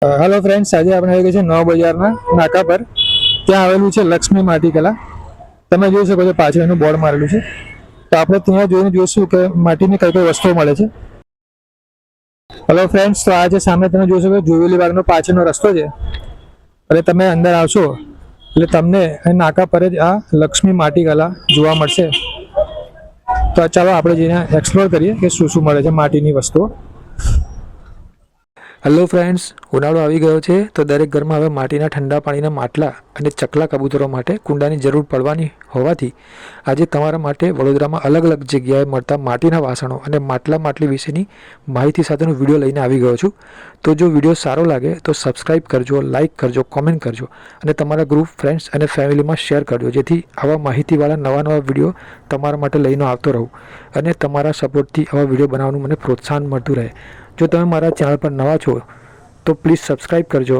Hello friends, આજે આપણે આવી ગયા છે નવા બજારના નાકા પર. ત્યાં આવેલું છે લક્ષ્મી માટીકલા. તમે જોઈ શકો છો પાછળ એનું બોર્ડ મારેલું છે. તો આપણે ત્યાં જોઈને જોઈશું કે માટીની કઈ કઈ વસ્તુઓ મળે છે. હેલો ફ્રેન્ડ્સ, તો આજે સામે તમે જોઈ શકો જોવેલી બાગનો પાછળનો રસ્તો છે. અને તમે અંદર આવશો એટલે તમને નાકા પર જ આ લક્ષ્મી માટીકલા જોવા મળશે. તો ચાલો આપણે જઈને એક્સપ્લોર કરીએ કે શું શું મળે છે માટીની વસ્તુઓ. હેલો ફ્રેન્ડ્સ, ઉનાળો આવી ગયો છે તો દરેક ઘરમાં હવે માટીના ઠંડા પાણીના માટલા અને ચકલા કબૂતરો માટે કુંડાની જરૂર પડવાની હોવાથી આજે તમારા માટે વડોદરામાં અલગ અલગ જગ્યાએ મળતા માટીના વાસણો અને માટલી વિશેની માહિતી સાથેનો વિડીયો લઈને આવી ગયો છું. તો જો વિડીયો સારો લાગે તો સબસ્ક્રાઈબ કરજો, લાઇક કરજો, કોમેન્ટ કરજો અને તમારા ગ્રુપ, ફ્રેન્ડ્સ અને ફેમિલીમાં શેર કરજો, જેથી આવા માહિતીવાળા નવા વિડીયો તમારા માટે લઈને આવતો રહું અને તમારા સપોર્ટથી આવા વિડીયો બનાવવાનું મને પ્રોત્સાહન મળતું રહે. જો તમે મારા ચેનલ પર નવા છો તો પ્લીઝ સબસ્ક્રાઈબ કરજો,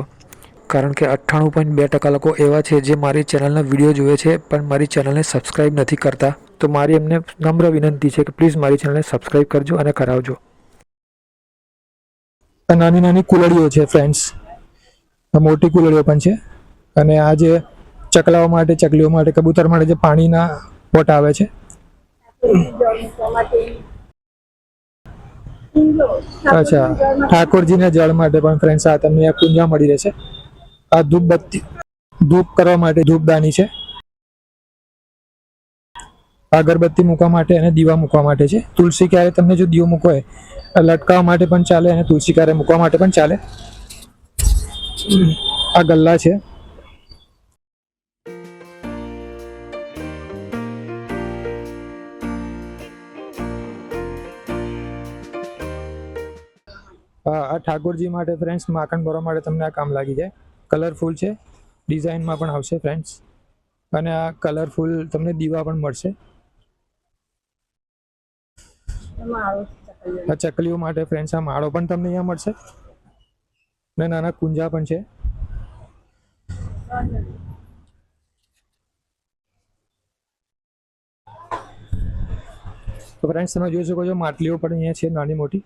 કારણ કે 98.2% લોકો એવા છે જે મારી ચેનલના વિડીયો જુએ છે પણ મારી ચેનલને સબસ્ક્રાઈબ નથી કરતા. તો મારી એમને નમ્ર વિનંતી છે કે પ્લીઝ મારી ચેનલને સબસ્ક્રાઈબ કરજો અને કરાવજો. નાની નાની કુલડીઓ છે ફ્રેન્ડ્સ, મોટી કુલડીઓ પણ છે. અને આ જે ચકલાઓ માટે, ચકલીઓ માટે, કબૂતર માટે જે પાણીના પોટ આવે છે. અચ્છા, ઠાકોરજીના જળ માટે પણ ફ્રેન્ડ્સ આ તમને આ કુંજા મળી રહેશે. આ ધૂપ કરવા માટે ધૂપદાની છે. અગરબત્તી મૂકવા માટે અને દીવા મૂકવા માટે છે. તુલસી ક્યારે તમને જો દીવો મૂકવો હોય લટકાવવા માટે પણ ચાલે અને તુલસી ક્યારે મૂકવા માટે પણ ચાલે. આ ગલ્લા છે. આ ઠાકોરજી માટે ફ્રેન્ડ્સ માખણ ભરવા માટે તમને આ કામ લાગી જાય. કલરફુલ છે, ડિઝાઇનમાં પણ આવશે ફ્રેન્ડ્સ. અને આ કલરફુલ તમને દીવા પણ મળશે. આ ચકલીઓ માટે ફ્રેન્ડ્સ આ માળો પણ તમને અહીંયા મળશે. ને નાના કુંજા પણ છે. તો ફ્રેન્ડ્સ તમે જોઈ શકો છો માટલીઓ પણ અહીંયા છે, નાની મોટી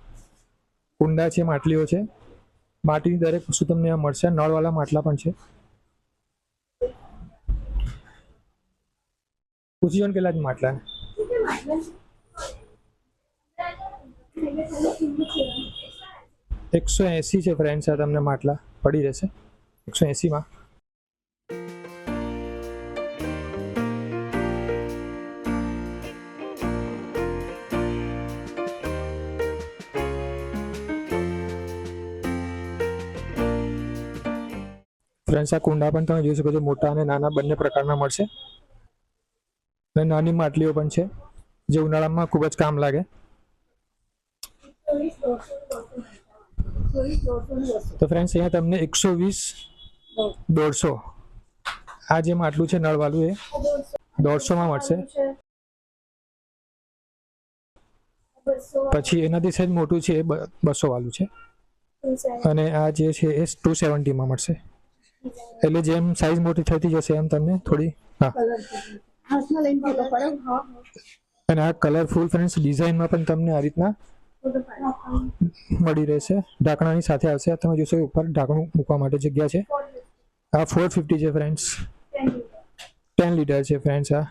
કુંડા છે, માટલીઓ છે. માટીની દરેક વસ્તુ તમને અહીંયા મળશે. નળવાળા માટલા પણ છે. પૂછી જો ને કેટલા જ માટલા 180 છે ફ્રેન્ડ્સ. આ તમને માટલા પડી રહેશે 180માં. ફ્રેન્ડ્સ આ કુંડા પણ તમે જોઈ શકો છો, મોટા અને નાના બંને પ્રકારના મળશે. અને નાની માટલીઓ પણ છે જે ઉનાળામાં ખૂબ જ કામ લાગે. તો ફ્રેન્ડ્સ અહીંયા તમને 120, 150 આ જે માટલું છે નળવાળું એ 150માં મળશે. પછી એનાથી સહેજ મોટું છે એ 200 વાળું છે. અને આ જે છે એ 270માં મળશે. એટલે જેમ સાઈઝ મોટી થતી જશે એમ તમને થોડી અને આ કલરફુલ ફ્રેન્ડ્સ ડિઝાઇનમાં પણ તમને આ રીતના મળી રહેશે. ઢાંકણાની સાથે આવશે. તમે જોશો ઉપર ઢાંકણું મૂકવા માટે જગ્યા છે. આ 450 છે ફ્રેન્ડ્સ. 10 લીટર છે ફ્રેન્ડ્સ. આ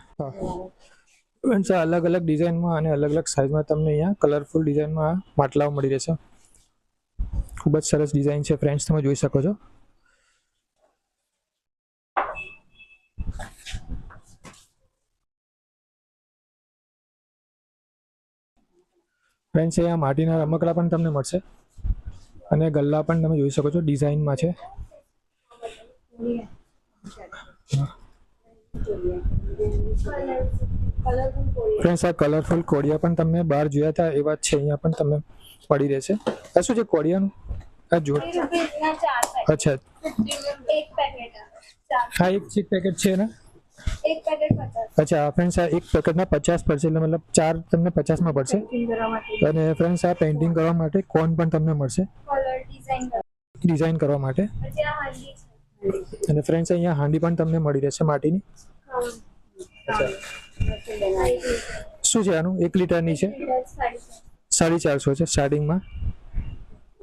ફ્રેન્ડ્સ આ અલગ અલગ ડિઝાઇનમાં અને અલગ અલગ સાઇઝમાં તમને અહીંયા કલરફુલ ડિઝાઇનમાં માટલાઓ મળી રહેશે. ખૂબ જ સરસ ડિઝાઇન છે ફ્રેન્ડ્સ, તમે જોઈ શકો છો. ફ્રેન્ડ્સ અહીંયા માટીના રમકડા પણ તમને મળશે અને ગલ્લા પણ તમે જોઈ શકો છો, ડિઝાઇનમાં છે. ફ્રેન્ડ્સ આ કલરફુલ કોડિયા પણ તમને બહાર જોયા હતા એવા જ છે, અહીંયા પણ તમને પડી રહેશે. આ શું છે કોડિયાનું? આ જોડ. અચ્છા, હા એક પેકેટ છે ને. અચ્છા ફ્રેન્ડ્સ આ એક પેકેટના 50 પડશે, એટલે મતલબ 4 તમને 50માં પડશે. અને ફ્રેન્ડ્સ આ પેઇન્ટિંગ કરવા માટે કોન પણ તમને મળશે, ડિઝાઇન કરવા માટે. અને ફ્રેન્ડ્સ અહીંયા હાંડી પણ તમને મળી રહેશે માટીની. શું છે આનું? 1 લીટરની છે, 450 છે સ્ટાર્ટિંગમાં.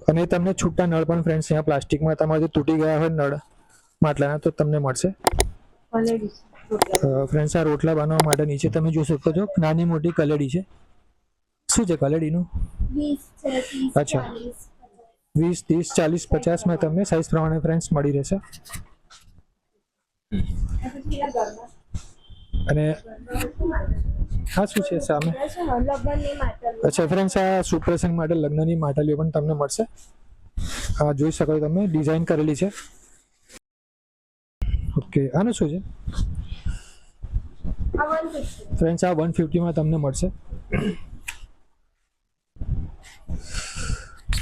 અને તમને છૂટા નળ પણ ફ્રેન્ડ્સ અહીંયા પ્લાસ્ટિકમાં તમારે જે તૂટી ગયા હોય નળ માટલાના તો તમને મળશે. ફ્રેન્ડ્સ આ રોટલા બનાવવા માટે નીચે તમે જોઈ શકો છો નાની મોટી કલેડી છે. શું છે કલેડીનું? 20, 30, અચ્છા 40, 20, 30, 40, 50 માં તમને સાઇઝ પ્રમાણે ફ્રેન્ડ્સ મળી રહેશે. અને હા શું છે સામે? અચ્છા ફ્રેન્ડ્સ આ સુપ્રસંગ માટે લગ્નની માટલીઓ પણ તમને મળશે. આ જોઈ શકો છો તમે ડિઝાઇન કરેલી છે. ઓકે આનું શું છે ફ્રેન્ડ્સ? આ 150 માં તમને મળશે.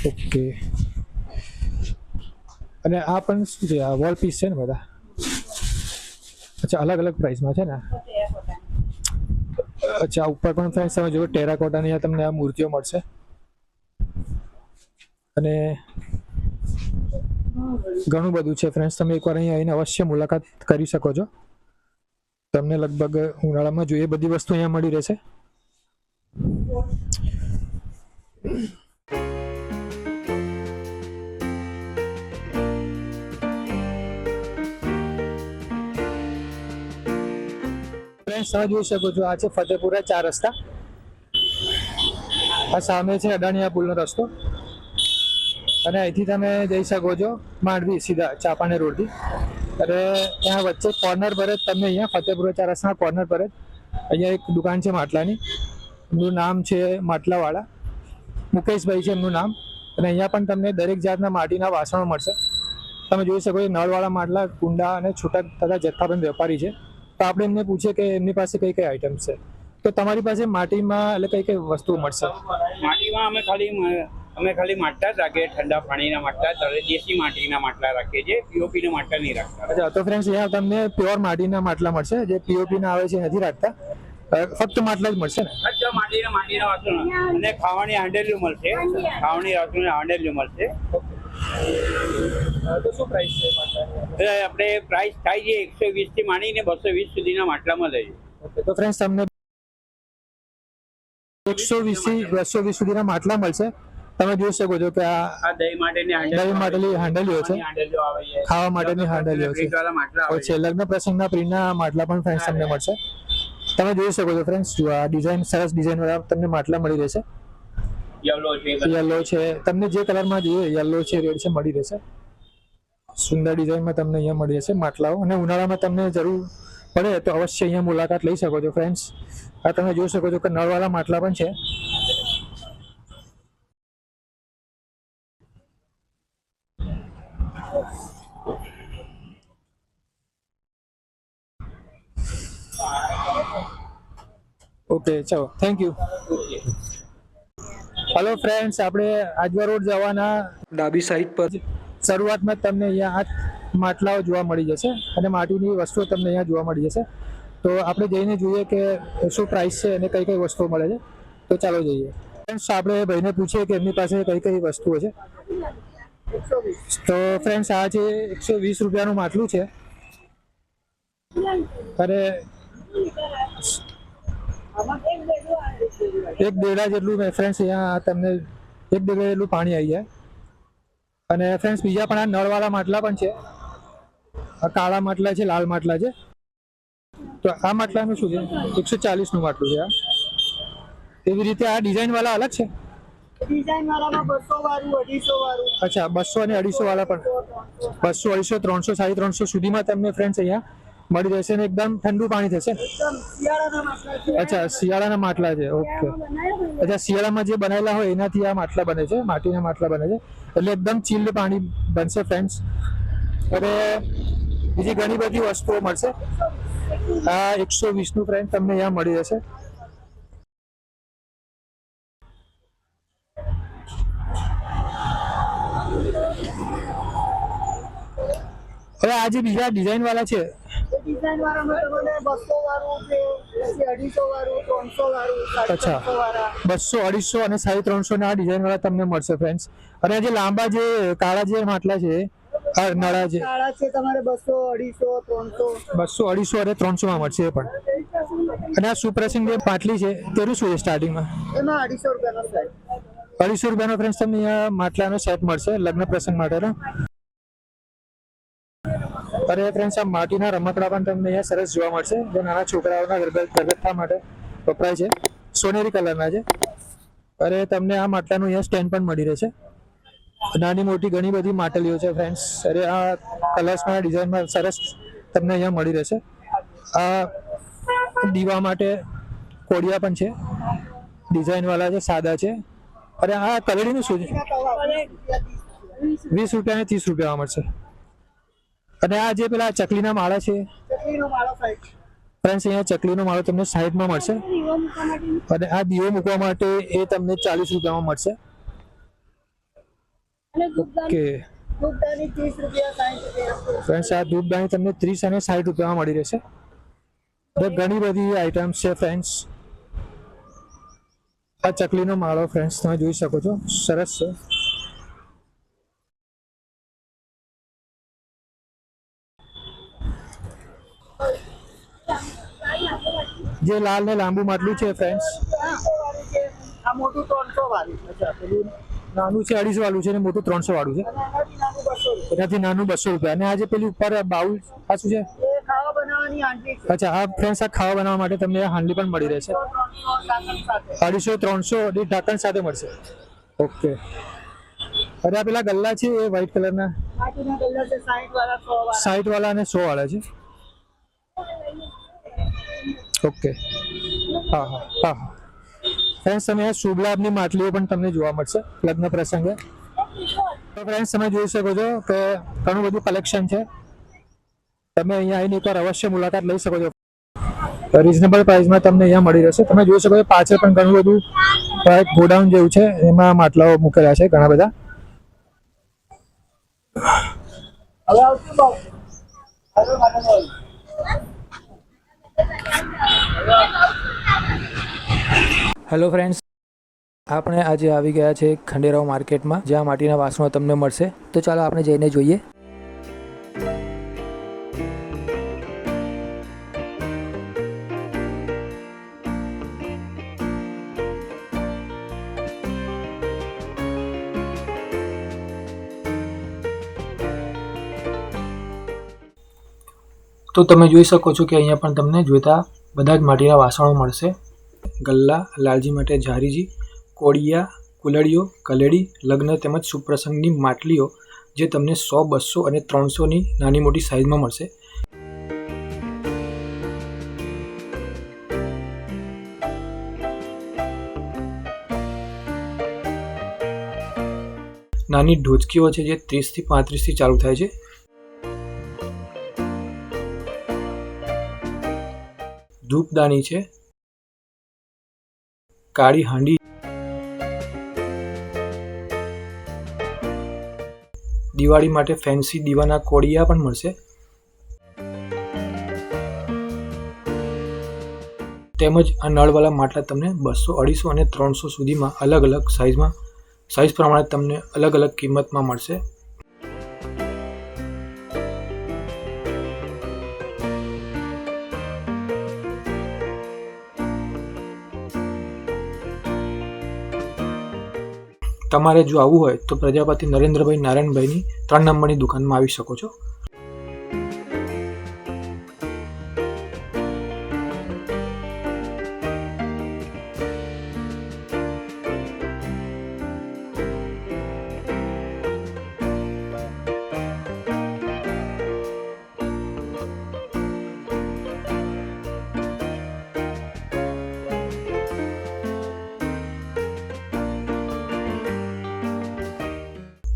ઓકે અને આ પણ શું છે? આ વોલ પીસ છે ને બધા? અચ્છા અલગ અલગ પ્રાઇસમાં છે ને? અચ્છા ઉપર પણ ફ્રેન્ડ્સ તમે જુઓ ટેરાકોટાની તમને આ મૂર્તિઓ મળશે. અને ઘણું બધું છે ફ્રેન્ડ્સ. તમે એકવાર અહીંયા આવીને અવશ્ય મુલાકાત કરી શકો છો. તમને લગભગ ઉનાળામાં જોઈએ બધી વસ્તુ અહીંયા મળી રહેશે. ફ્રેન્ડ્સ તમે જોઈ શકો છો આ છે ફતેપુરા 4 રસ્તા. આ સામે છે અડાણીયા પુલનો રસ્તો અને અહીંથી તમે જઈ શકો છો માંડવી સીધા ચાપાનેર રોડથી. અને ત્યાં વચ્ચે કોર્નર પર જ તમને અહીંયા ફતેપુરા 4 રસ્તા કોર્નર પર જ અહીંયા એક દુકાન છે માટલાની. એમનું નામ છે માટલાવાળા, મુકેશભાઈ છે એમનું નામ. અને અહીંયા પણ તમને દરેક જાતના માટીના વાસણો મળશે. તમે જોઈ શકો છો નળવાળા માટલા, કુંડા અને છૂટા તથા જથ્થાબંધ વેપારી છે. તો આપણે એમને પૂછીએ કે એમની પાસે કઈ કઈ આઈટમ છે. તો તમારી પાસે માટીમાં એટલે કઈ કઈ વસ્તુઓ મળશે? માટીમાં અમે ખાલી માટલા જ રાખીએ, ઠંડા પાણીના માટલા, દેશી માટીના માટલા રાખીએ છીએ, પીઓપીના માટલા નહીં રાખતા. અચ્છા તો ફ્રેન્ડ્સ અહીંયા તમને પ્યોર માટીના માટલા મળશે. જે પીઓપીના આવે છે નથી રાખતા, ફક્ત માટલા જ મળશે ને? ફક્ત માટીના વાસણો અને ખાવાની હાંડલીઓ મળશે. ખાવાની વાસણો હાંડલીઓ મળશે. તો શું પ્રાઇસ છે માટલાની? આપણે પ્રાઇસ થાય છે 120 થી માંડીને 220 સુધીના માટલામાં લઈએ. ઓકે તો ફ્રેન્ડ્સ તમને 120 થી 220 સુધીના માટલા મળશે. તમે જોઈ શકો છો કે આ દહીં માટેની હાંડલીઓ છે, હાંડલીઓ આવે છે, ખાવા માટેની હાંડલીઓ છે. પ્રિન્ટવાળા માટલા આવે છે. લગ્ન પ્રસંગના પ્રિન્ટના માટલા પણ ફ્રેન્ડ્સ તમને મળશે. તમે જોઈ શકો છો ફ્રેન્ડ્સ જો આ ડિઝાઇન સરસ ડિઝાઇન વાળા તમને માટલા મળી રહેશે. યલો છે, તમને જે કલરમાં જોઈએ યલો છે, રેડ છે મળી રહેશે. સુંદર ડિઝાઇનમાં તમને અહીંયા મળી રહેશે માટલાઓ. અને ઉનાળામાં તમને જરૂર પડે તો અવશ્ય અહીંયા મુલાકાત લઈ શકો છો ફ્રેન્ડ્સ. આ તમે જોઈ શકો છો કે નળવાળા માટલા પણ છે. ઓકે ચાલો થેન્ક યુ. હલો ફ્રેન્ડ્સ, આપણે આજવા રોડ જવાના ડાબી સાઈડ પર શરૂઆતમાં તમને અહીંયા આ માટલાઓ જોવા મળી જશે અને માટીની વસ્તુઓ તમને અહીંયા જોવા મળી જશે. તો આપણે જઈને જોઈએ કે શું પ્રાઇસ છે અને કઈ કઈ વસ્તુઓ મળે છે. તો ચાલો જઈએ. ફ્રેન્ડ્સ આપણે ભાઈને પૂછીએ કે એમની પાસે કઈ કઈ વસ્તુઓ છે. તો ફ્રેન્ડ્સ આ છે 120 રૂપિયાનું માટલું છે. અરે એક દેડા જેટલું ફ્રેન્ડ્સ અહીંયા તમને એક દેડા જેટલું પાણી આવી જાય. અને ફ્રેન્ડ્સ બીજા પણ આ નળવાળા માટલા પણ છે. આ કાળા માટલા છે, લાલ માટલા છે. તો આ માટલાનું શું છે? 140નું માટલું છે આ. એવી રીતે આ ડિઝાઇન વાળા અલગ છે? ડિઝાઇન વાળામાં 200 વાળું, 250 વાળું. અચ્છા 200 અને 250 વાળા પણ 200, 250, 300, 350 સુધીમાં તમને ફ્રેન્ડ્સ અહીંયા મળી રહેશે. અને એકદમ ઠંડુ પાણી થશે. શિયાળાના માટલા છે. અચ્છા શિયાળાના માટલા છે. ઓકે અચ્છા શિયાળામાં જે બનાવેલા હોય એનાથી આ માટલા બને છે, માટીના માટલા બને છે. એટલે એકદમ ચીલ્ડ પાણી બનશે ફ્રેન્ડ્સ. અને બીજી ઘણી બધી વસ્તુઓ મળશે. આ 120નું ફ્રેન્ડ તમને અહીંયા મળી જશે. હવે આ જે બીજા ડિઝાઇન વાળા છે ડિઝાઇન વાળામાં તમને 200 વાળું છે, પછી 250 વાળું, 300 વાળું, 350 વાળા. 200, 250 અને 350 ના ડિઝાઇન વાળા તમને મળશે ફ્રેન્ડ્સ. અને જે લાંબા જે કાળા જે માટલા છે આ નળા છે કાળા છે તમારે 200, 250, 300. 200, 250 અને 300 માં મળશે એ પણ. અને આ સુપ્રસિંગ જે પાટલી છે તેનું શું છે સ્ટાર્ટિંગમાં? એમાં 250 રૂપિયાનો સેટ. ₹250 ફ્રેન્ડ્સ તમને અહીંયા માટલાનો સેટ મળશે લગ્ન પ્રસંગ માટેનો. અરે ફ્રેન્ડ્સ, આ માટીના રમકડા પણ તમને અહીંયા સરસ જોવા મળશે, જે નાના છોકરાઓના ગરગથ્થા માટે વપરાય છે. સોનેરી કલરના છે. અરે તમને આ માટલાનું અહીંયા સ્ટેન્ડ પણ મળી રહેશે. નાની મોટી ઘણી બધી માટલીઓ છે ફ્રેન્ડ્સ. અરે આ કલર્સમાં ડિઝાઇનમાં સરસ તમને અહીંયા મળી રહેશે. આ દીવા માટે કોડિયા પણ છે, ડિઝાઇનવાળા છે, સાદા છે. અરે આ કલડીનું શું છે? ₹20 અને ₹30 મળશે. અને આ જે પેલા ચકલીના માળા છે ચકલીનો માળો સાઈડ ફ્રેન્ડ્સ, અહીંયા ચકલીનો માળો તમને 60માં મળશે. અને આ દીવો મૂકવા માટે એ તમને ₹40 મળશે. ઓકે ધૂપદાની ₹30 ₹60 ફ્રેન્ડ્સ, આ ધૂપદાની તમને 30 અને ₹60 મળી રહેશે. ઘણી બધી આઇટમ્સ છે ફ્રેન્ડ્સ. આ ચકલીનો માળો ફ્રેન્ડ્સ તમે જોઈ શકો છો, સરસ છે. જે લાલ ને લાંબુ માટલું છે ફ્રેન્ડ્સ, આ મોટું 300 વાળું. અચ્છા, પેલું નાનું છે 250 વાળું છે અને મોટું 300 વાળું છે. અને એનાથી નાનું ₹200. એનાથી નાનું ₹200. અને આ જે પેલી ઉપર બાઉલ આ શું છે? એ ખાવા બનાવવાની હાંડી છે. અચ્છા, આ ફ્રેન્ડ્સ આ ખાવા બનાવવા માટે તમને આ હાંડી પણ મળી રહેશે. 300 250, ઢાંકણ સાથે. 300 ઢાંકણ સાથે મળશે. ઓકે. અરે આ પેલા ગલ્લા છે એ વ્હાઈટ કલરના માટીના કલર છે 60 વાળા 100 વાળા. 60 વાળા અને 100 વાળા છે. ઓકે. હા હા હા હા ફ્રેન્ડ્સ, તમે આ શુભ લાભની માટલીઓ પણ તમને જોવા મળશે લગ્ન પ્રસંગે. તો ફ્રેન્ડ્સ, તમે જોઈ શકો છો કે ઘણું બધું કલેક્શન છે. તમે અહીંયા આવીને એકવાર અવશ્ય મુલાકાત લઈ શકો છો. રિઝનેબલ પ્રાઇસમાં તમને અહીંયા મળી રહેશે. તમે જોઈ શકો છો પાછળ પણ ઘણું બધું એક ગોડાઉન જેવું છે, એમાં માટલાઓ મૂકેલા છે ઘણા બધા. હવે આવશું બાઉ. હવે માટે બાઉ. હેલો ફ્રેન્ડ્સ, આપણે આજે આવી ગયા છે ખંડેરાવ માર્કેટમાં, જ્યાં માટીના વાસણો તમને મળશે. તો ચાલો આપણે જઈને જોઈએ. તો તમે જોઈ શકો છો કે અહીંયા પણ તમને જોઈતા બધા જ માટીના વાસણો મળશે. ગલ્લા, લાલજી માટે ઝારીજી, કોડિયા, કુલડીઓ, કલેડી, લગ્ન તેમજ સુપ્રસંગની માટલીઓ, જે તમને 100, 200 અને 300ની નાની મોટી સાઇઝમાં મળશે. નાની ઢોચકીઓ છે જે 30 થી 35થી ચાલુ થાય છે. ધૂપદાની છે, કાળી હાંડી, દિવાળી માટે ફેન્સી દીવાના કોડિયા પણ મળશે. તેમજ આ નળવાળા માટલા તમને 200, 250 અને 300 સુધીમાં અલગ અલગ સાઇઝ પ્રમાણે તમને અલગ અલગ કિંમતમાં મળશે. તમારે જો આવવું હોય તો પ્રજાપતિ નરેન્દ્રભાઈ નારાયણભાઈની 3 નંબરની દુકાનમાં આવી શકો છો.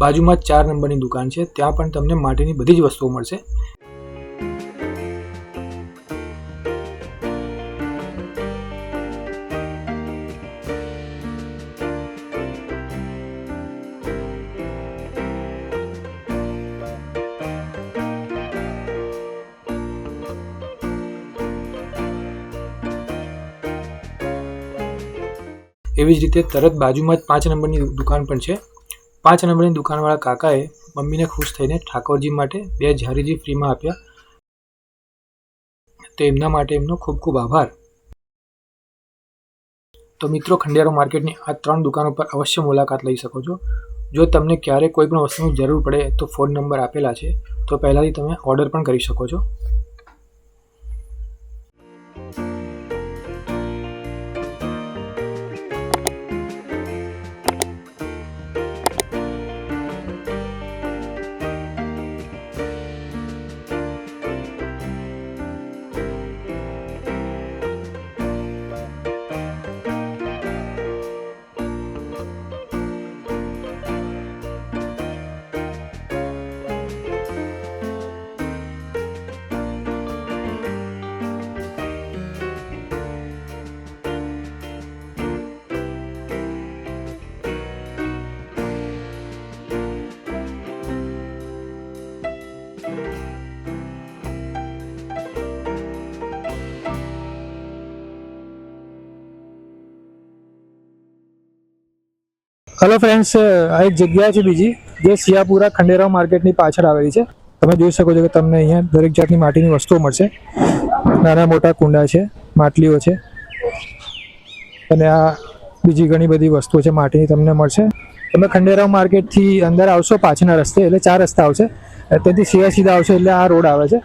બાજુમાં 4 નંબરની દુકાન છે, ત્યાં પણ તમને માટીની બધી જ વસ્તુઓ મળશે. એવી જ રીતે તરત બાજુમાં જ 5 નંબરની દુકાન પણ છે. 5 નંબરની દુકાનવાળા કાકાએ મમ્મીને ખુશ થઈને ઠાકોરજી માટે 2 ઝારીજી ફ્રીમાં આપ્યા. તો એમના માટે એમનો ખૂબ ખૂબ આભાર. તો મિત્રો ખંડિયારો માર્કેટની આ 3 દુકાનો પર અવશ્ય મુલાકાત લઈ શકો છો. જો તમને ક્યારે કોઈ પણ વસ્તુની જરૂર પડે તો ફોન નંબર આપેલા છે, તો પહેલાંથી તમે ઓર્ડર પણ કરી શકો છો. હેલો ફ્રેન્ડ્સ, આ એક જગ્યા છે બીજી જે સિયાપુરા ખંડેરાવ માર્કેટની પાછળ આવેલી છે. તમે જોઈ શકો છો કે તમને અહીંયા દરેક જાતની માટીની વસ્તુઓ મળશે. નાના મોટા કુંડા છે, માટલીઓ છે અને આ બીજી ઘણી બધી વસ્તુઓ છે માટીની તમને મળશે. તમે ખંડેરાવ માર્કેટથી અંદર આવશો પાછળના રસ્તે એટલે 4 રસ્તા આવશે, ત્યાંથી સીધા આવશો એટલે આ રોડ આવે છે.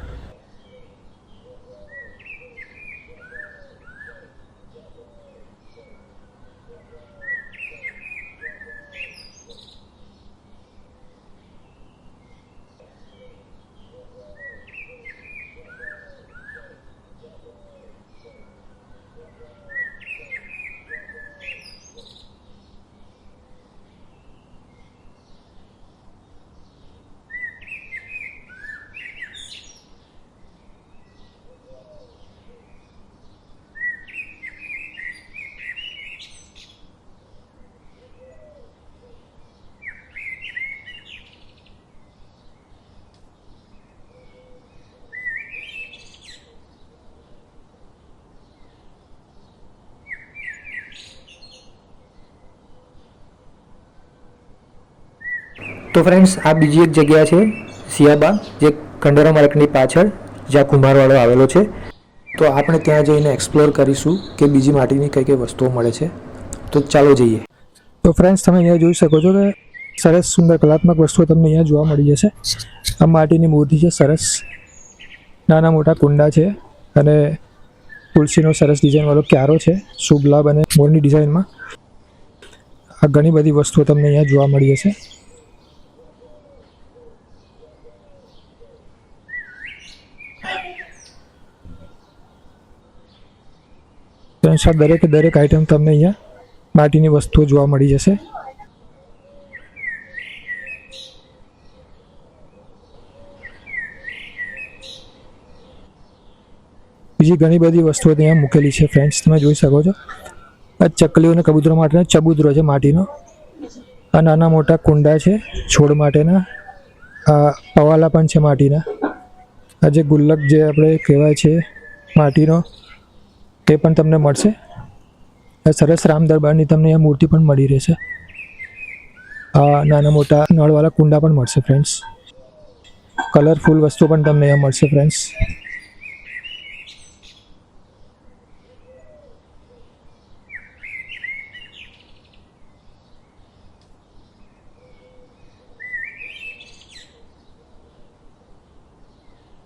તો ફ્રેન્ડ્સ, આ બીજી એક જગ્યા છે સિયાબાગ, જે ખંડેરાવ માર્કેટની પાછળ જ્યાં કુંભારવાડો આવેલો છે. તો આપણે ત્યાં જઈને એક્સપ્લોર કરીશું કે બીજી માટીની કઈ કઈ વસ્તુઓ મળે છે. તો ચાલો જઈએ. તો ફ્રેન્ડ્સ, તમે અહીંયા જોઈ શકો છો કે સરસ સુંદર કલાત્મક વસ્તુઓ તમને અહીંયા જોવા મળી જશે. આ માટીની મૂર્તિ છે, સરસ નાના મોટા કુંડા છે અને તુલસીનો સરસ ડિઝાઇનવાળો ક્યારો છે, શુભ લાભ અને મોરની ડિઝાઇનમાં. આ ઘણી બધી વસ્તુઓ તમને અહીંયા જોવા મળી જશે. દરેક આઈટમ તમને અહીંયા માટીની વસ્તુઓ જોવા મળી જશે. બીજી ઘણી બધી વસ્તુઓ ત્યાં મૂકેલી છે ફ્રેન્ડ્સ, તમે જોઈ શકો છો. આ ચકલીઓ અને કબૂતરો માટેનો ચબૂતરો છે માટીનો. આ નાના મોટા કુંડા છે છોડ માટેના. આ પવાલા પણ છે માટીના. આ જે ગુલ્લક જે આપણે કહેવાય છે માટીનો, તે પણ તમને મળશે. સરસ રામ દરબારની તમને અહીંયા મૂર્તિ પણ મળી રહેશે. આ નાના મોટા નળવાળા કુંડા પણ મળશે ફ્રેન્ડ્સ. કલરફુલ વસ્તુ પણ તમને અહીંયા મળશે ફ્રેન્ડ્સ.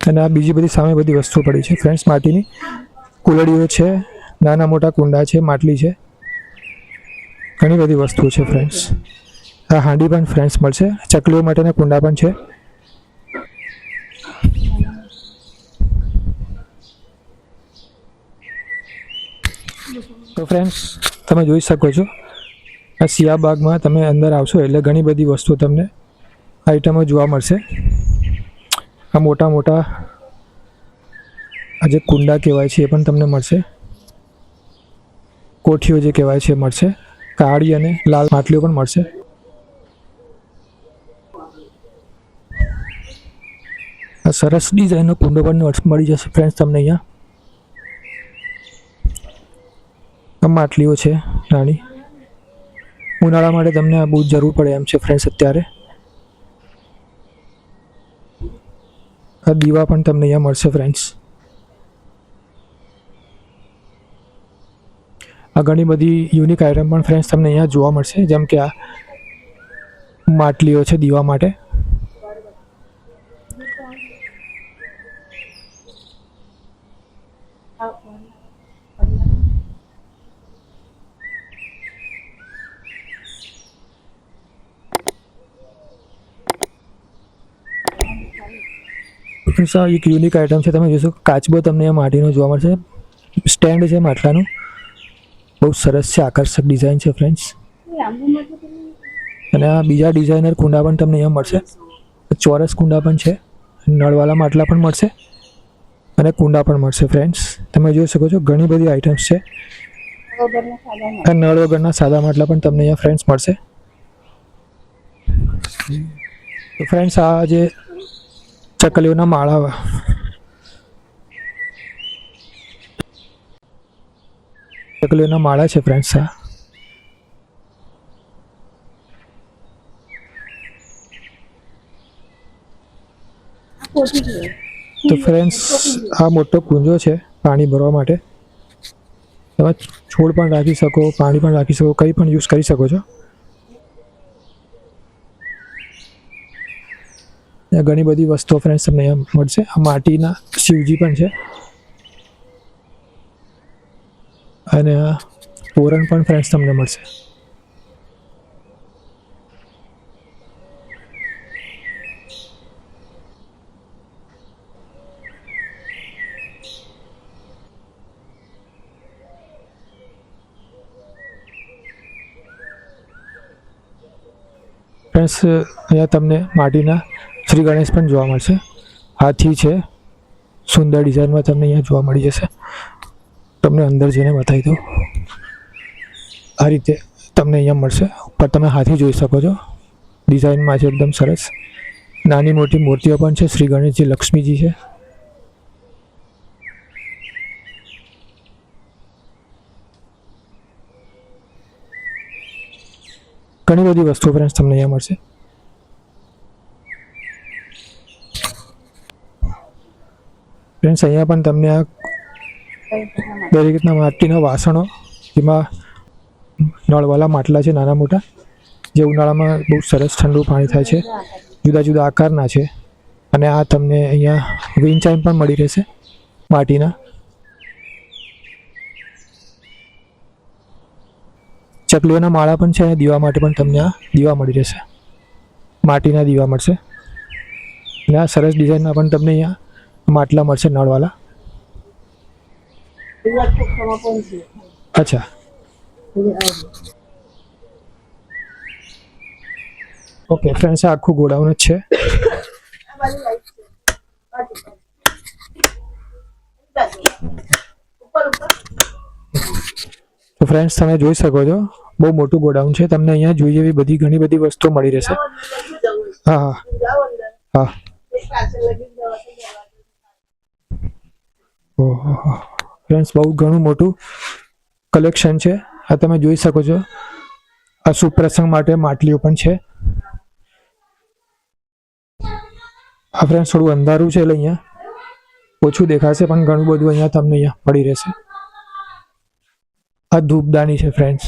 અને આ બીજી બધી સામે બધી વસ્તુઓ પડી છે ફ્રેન્ડ્સ માટીની. કુલડીઓ છે, નાના મોટા કુંડા છે, માટલી છે, ઘણી બધી વસ્તુઓ છે ફ્રેન્ડ્સ. આ હાંડી પણ ફ્રેન્ડ્સ મળશે. ચકલીઓ માટેના કુંડા પણ છે. તો ફ્રેન્ડ્સ, તમે જોઈ શકો છો આ સિયાબાગમાં તમે અંદર આવશો એટલે ઘણી બધી વસ્તુઓ તમને આઈટમો જોવા મળશે. આ મોટા મોટા આ જે કુંડા કહેવાય છે એ પણ તમને મળશે. કોઠીઓ જે કહેવાય છે મળશે. કાળી અને લાલ માટલીઓ પણ મળશે. આ સરસ ડિઝાઇનનો કુંડો પણ મળી જશે ફ્રેન્ડ્સ તમને અહીંયા. આ માટલીઓ છે નાની. ઉનાળા માટે તમને આ બહુ જરૂર પડે એમ છે ફ્રેન્ડ્સ અત્યારે. આ દીવા પણ તમને અહીંયા મળશે ફ્રેન્ડ્સ. આ ઘણી બધી યુનિક આઇટમ પણ ફ્રેન્ડ્સ તમને અહીંયા જોવા મળશે, જેમ કે આ માટલીઓ છે દીવા માટે. ફ્રેન્ડ્સ આ એક યુનિક આઇટમ છે, તમે જોશો કાચબો તમને અહીંયા માટીનો જોવા મળશે. સ્ટેન્ડ છે માટલાનું, બહુ સરસ છે, આકર્ષક ડિઝાઇન છે ફ્રેન્ડ્સ. અને આ બીજા ડિઝાઇનર કુંડા પણ તમને અહીંયા મળશે. ચોરસ કુંડા પણ છે, નળવાળા માટલા પણ મળશે અને કુંડા પણ મળશે ફ્રેન્ડ્સ. તમે જોઈ શકો છો ઘણી બધી આઇટમ્સ છે. આ નળ વગરના સાદા માટલા પણ તમને અહીંયા ફ્રેન્ડ્સ મળશે. તો ફ્રેન્ડ્સ આ જે ચકલીઓના માળા, ચકલીઓના માળા છે ફ્રેન્ડ્સ. આ તો ફ્રેન્ડ્સ આ મોટો કુંજો છે પાણી ભરવા માટે. તમે છોડ પણ રાખી શકો, પાણી પણ રાખી શકો, કંઈ પણ યુઝ કરી શકો છો. ઘણી બધી વસ્તુઓ ફ્રેન્ડ્સ તમને અહીંયા મળશે. આ માટીના શિવજી પણ છે અને આ તોરણ પણ ફ્રેન્ડ્સ તમને મળશે. ફ્રેન્ડ્સ અહીંયા તમને માટીના શ્રી ગણેશ પણ જોવા મળશે. હાથી છે, સુંદર ડિઝાઇનમાં તમને અહીંયા જોવા મળી જશે. તમને અંદર જઈને બતાવી દઉં. આ રીતે તમને અહીંયા મળશે. ઉપર તમે હાથી જોઈ શકો છો, ડિઝાઇનમાં છે એકદમ સરસ. નાની મોટી મૂર્તિઓ પણ છે, શ્રી ગણેશજી, લક્ષ્મીજી છે. ઘણી બધી વસ્તુઓ ફ્રેન્ડ્સ તમને અહીંયા મળશે. ફ્રેન્ડ્સ અહીંયા પણ તમને આ દરેક રીતના માટીના વાસણો, જેમાં નળવાળા માટલા છે નાના મોટા, જે ઉનાળામાં બહુ સરસ ઠંડુ પાણી થાય છે, જુદા જુદા આકારના છે. અને આ તમને અહીંયા વિન્ડ ચાઇમ પણ મળી રહેશે માટીના. ચકલીઓના માળા પણ છે, અને દીવા માટે પણ તમને આ દીવા મળી રહેશે, માટીના દીવા મળશે. અને આ સરસ ડિઝાઇનના પણ તમને અહીંયા માટલા મળશે નળવાળા. અચ્છા, ઓકે ફ્રેન્ડ્સ, આ આખું ગોડાઉન જ છે. તો ફ્રેન્ડ્સ તમે જોઈ શકો છો, બહુ મોટું ગોડાઉન છે. તમને અહીંયા જોઈએ એવી બધી ઘણી બધી વસ્તુઓ મળી રહેશે. હા હા હા. ઓહો ફ્રેન્ડ્સ, બહુ ઘણું મોટું કલેક્શન છે. આ તમે જોઈ શકો છો. આ સુપ્રસંગ માટે માટલીઓ પણ છે. આ ફ્રેન્ડ્સ થોડું અંધારું છે એટલે અહીંયા ઓછું દેખાશે, પણ ઘણું બધું અહીંયા તમને અહીંયા મળી રહેશે. આ ધૂપદાની છે ફ્રેન્ડ્સ.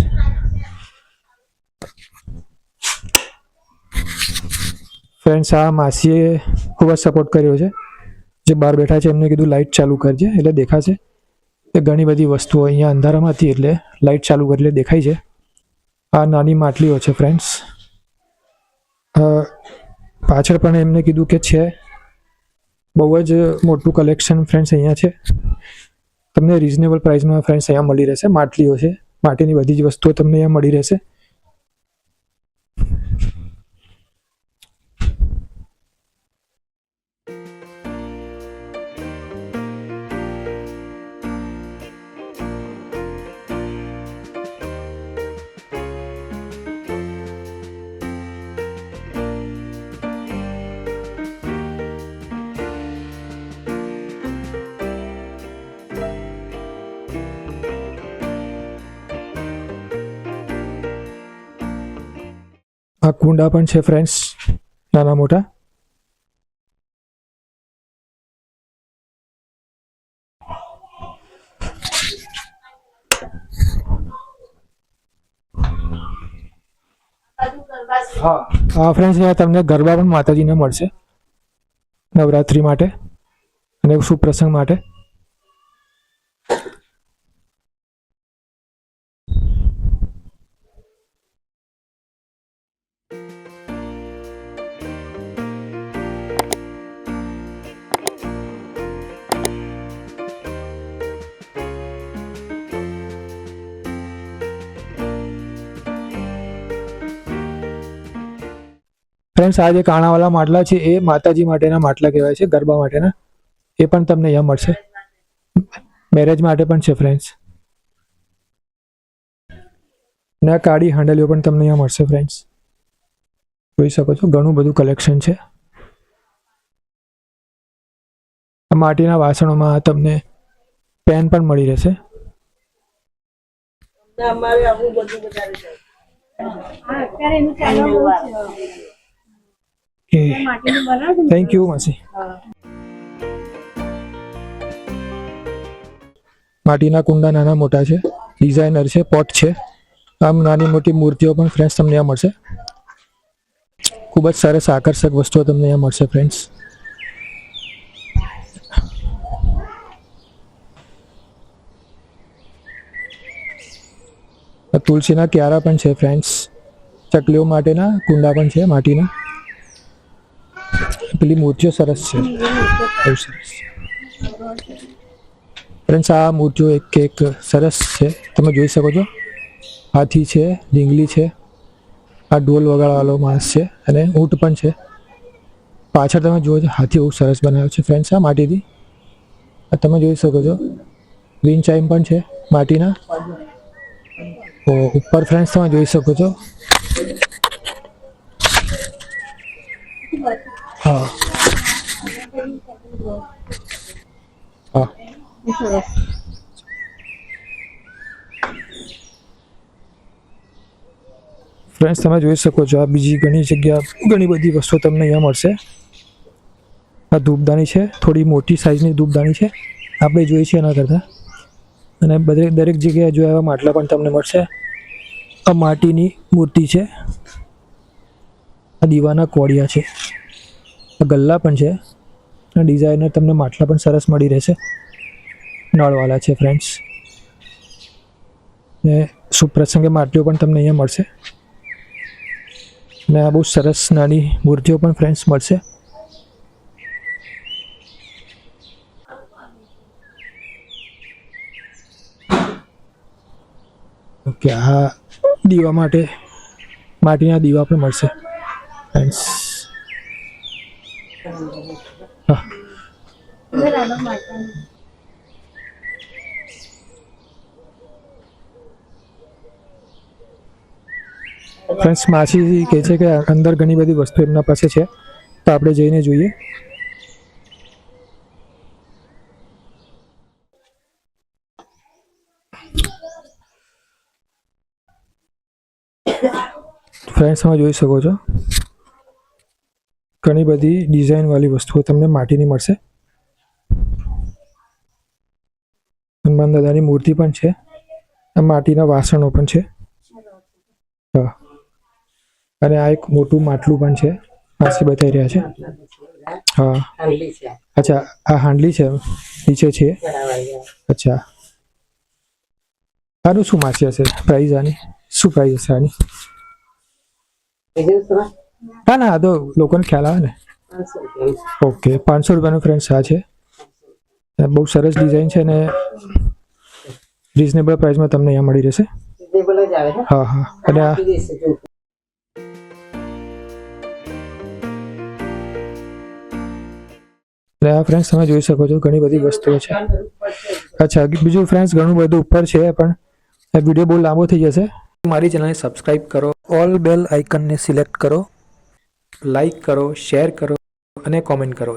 ફ્રેન્ડ્સ આ માસીએ ખૂબ જ સપોર્ટ કર્યો છે. જે બહાર બેઠા છે એમને કીધું લાઇટ ચાલુ કરજે એટલે દેખાશે. એ ઘણી બધી વસ્તુઓ અહીંયા અંધારામાં હતી એટલે લાઇટ ચાલુ કરી એટલે દેખાય છે. આ નાની માટલીઓ છે ફ્રેન્ડ્સ. પાછળ પણ એમને કીધું કે છે, બહુ જ મોટું કલેક્શન ફ્રેન્ડ્સ અહીંયા છે. તમને રિઝનેબલ પ્રાઇસમાં ફ્રેન્ડ્સ અહીંયા મળી રહેશે. માટલીઓ છે, માટીની બધી જ વસ્તુઓ તમને અહીંયા મળી રહેશે. આ કુંડા પણ છે ફ્રેન્ડ્સ, નાના મોટા. હા ફ્રેન્ડ્સ, અહીંયા તમને ગરબા પણ માતાજીના મળશે નવરાત્રિ માટે અને શુભ પ્રસંગ માટે. ફ્રેન્ડ્સ, આ જે કાણાવાલા માટલા છે એ માતાજી માટેના માટલા કહેવાય છે, ગરબા માટેના. એ પણ તમને અહીંયા મળશે. મેરેજ માટે પણ છે ફ્રેન્ડ્સ. ને આ કાળી હાંડલીઓ પણ તમને અહીંયા મળશે ફ્રેન્ડ્સ. જોઈ શકો છો, ઘણું બધું કલેક્શન છે. આ માટીના વાસણોમાં તમને પેન પણ મળી રહેશે. અમારે આવું બધું વધારે જાય. અત્યારે એનું ચાલુ થેન્ક યુ માસી. માટીના કુંડા નાના મોટા છે, ડિઝાઇનર છે, પોટ છે. આમ નાની મોટી મૂર્તિઓ પણ ફ્રેન્ડ્સ તમને અહીંયા મળશે. ખૂબ જ સરસ આકર્ષક વસ્તુઓ તમને અહીંયા મળશે ફ્રેન્ડ્સ. તુલસીના ક્યારા પણ છે ફ્રેન્ડ્સ. ચકલીઓ માટેના કુંડા પણ છે માટીના. પેલી મૂર્તિઓ સરસ છે, બહુ સરસ. ફ્રેન્ડ્સ, આ મૂર્તિઓ એક સરસ છે, તમે જોઈ શકો છો. હાથી છે, ઢીંગલી છે, આ ઢોલ વગાડવાવાળો માણસ છે અને ઊંટ પણ છે. પાછળ તમે જુઓ છો, હાથી બહુ સરસ બનાવ્યો છે ફ્રેન્ડ્સ આ માટીથી. તમે જોઈ શકો છો, ગ્રીન ચાઇમ પણ છે માટીના. ઉપર ફ્રેન્ડ્સ તમે જોઈ શકો છો. હા હા ફ્રેન્ડ્સ, તમે જોઈ શકો છો, આ બીજી ઘણી જગ્યા ઘણી બધી વસ્તુઓ તમને અહીંયા મળશે. આ ધૂપદાની છે, થોડી મોટી સાઇઝની ધૂપદાની છે આપણે જોઈએ છીએ એના કરતાં. અને દરેક જગ્યાએ જો એવા માટલા પણ તમને મળશે. આ માટીની મૂર્તિ છે, આ દીવાના કોડિયા છે, આ ગલ્લા પણ છે. આ ડિઝાઇનર તમને માટલા પણ સરસ મળી રહેશે, નળવાળા છે ફ્રેન્ડ્સ. ને શુભ પ્રસંગે માટલીઓ પણ તમને અહીંયા મળશે. ને આ બહુ સરસ નાની મૂર્તિઓ પણ ફ્રેન્ડ્સ મળશે. ઓકે, આ દીવા માટે માટીના દીવા પણ મળશે ફ્રેન્ડ્સ. હા, ફ્રેન્ડ્સ, માસી કહે છે કે અંદર ઘણી બધી વસ્તુ એમના પાસે છે, તો આપણે જઈને જોઈએ. ફ્રેન્ડ્સ, તમે જોઈ શકો છો, ઘણી બધી ડિઝાઇનવાળી વસ્તુઓ તમને માટીની મળશે. હનુમાન દાદાની મૂર્તિ પણ છે, માટીના વાસણો પણ છે. હા, અને આ એક મોટું માટલું પણ છે, માસી બતાવી રહ્યા છે. હા, અચ્છા, આ હાંડલી છે, નીચે છે. અચ્છા, આનું શું માસી હશે પ્રાઇઝ? આની શું પ્રાઇઝ હશે આની? ના ના, આ તો લોકોને ખ્યાલ આવે ને. ઓકે, 500 રૂપિયાનું ફ્રેન્ડ્સ આ છે. બહુ સરસ ડિઝાઇન છે અને રિઝનેબલ પ્રાઇસમાં તમને અહીંયા મળી રહેશે. હા હા, અને આ ફ્રેન્ડ્સ તમે જોઈ શકો છો, ઘણી બધી વસ્તુઓ છે. અચ્છા, બીજું ફ્રેન્ડ્સ ઘણું બધું ઉપર છે, પણ વિડીયો બહુ લાંબો થઈ જશે. મારી ચેનલને સબસ્ક્રાઈબ કરો, ઓલ બેલ આઇકનને સિલેક્ટ કરો, લાઈક કરો, શેર કરો અને કોમેન્ટ કરો.